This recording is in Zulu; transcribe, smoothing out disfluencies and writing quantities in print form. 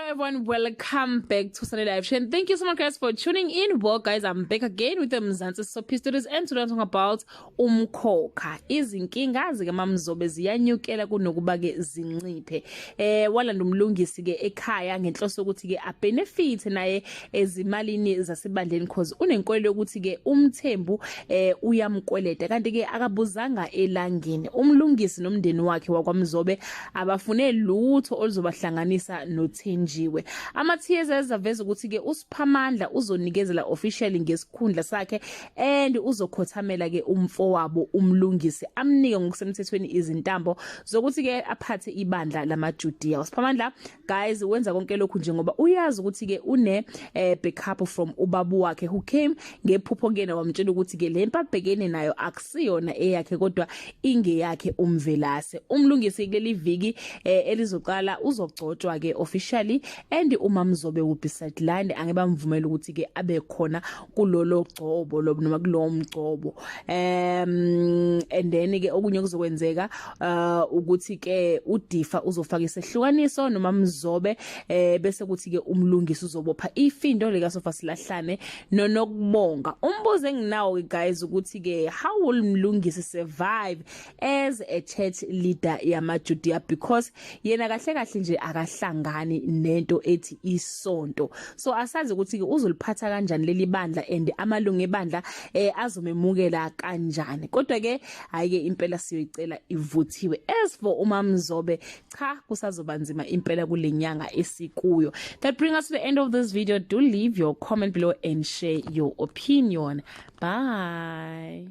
everyone, welcome back to Sunday Live Show, and thank you so much guys for tuning in. Well guys, I'm back again with the Mzansi Soapy Studios, and today I'm talking about umkhokha. Izinkinga Zikamamazobe Zyanyukela kunokuba ke zinciphe. Walanda umlungisi ke ekhaya ngenhloso ukuthi ke a benefit naye ezimalini zasebandleni cause unenkolelo ukuthi ke umthembu uyamkweleta kanti ke akabuzanga elangeni. Umlungisi nomndeni wakhe wakwaMzobe abafune lutho oluzobahlanganisa noThenjiwe. Ama-TSS aveza ukuthi ke uSiphamandla uzonikezela officially ngesikhundla sakhe and uzokhothamela ke umfowabo umlungisi amnike ngokusemthethweni izintambo zokuthi ke aphathe ibandla lamaJudiya. uSiphamandla guys wenza konke lokhu nje ngoba uyazi ukuthi ke une backup from ubabu wakhe who came ngephupho kena wamtshela ukuthi ke le mpabhekene nayo akusiyona eyakhe kodwa ingeyakhe umvelase. Umlungisi kuleli viki elizoqala uzogcotshwa ke officially and uMamzobe will be sidelined angeke bamvumela ukuthi ke abe khona kulolo gcobo noma kulowo mgcobo. And then ke okunye kuzokwenzeka ukuthi ke uDifa uzofaka isehlukaniso noMamzobe bese kuthi ke umlungisi uzobopha ifindo lika sofa silahlane nonokubonga. Umbuzo enginawo guys ukuthi ke how will umlungisi survive as a church leader yamaJudiya because yena kahle kahle nje akahlangani nento ethi isonto. So asazi ukuthi ke uzoliphatha kanjani leli bandla and amalungu ebandla azomemukela kanjani. Kodwa ke hayi ke impela siyoyicela ivuthiwe. As for uMamzobe cha kusazoba nzima impela kulenyanga esikuyo. That brings us to the end of this video. Do leave your comment below and share your opinion. Bye.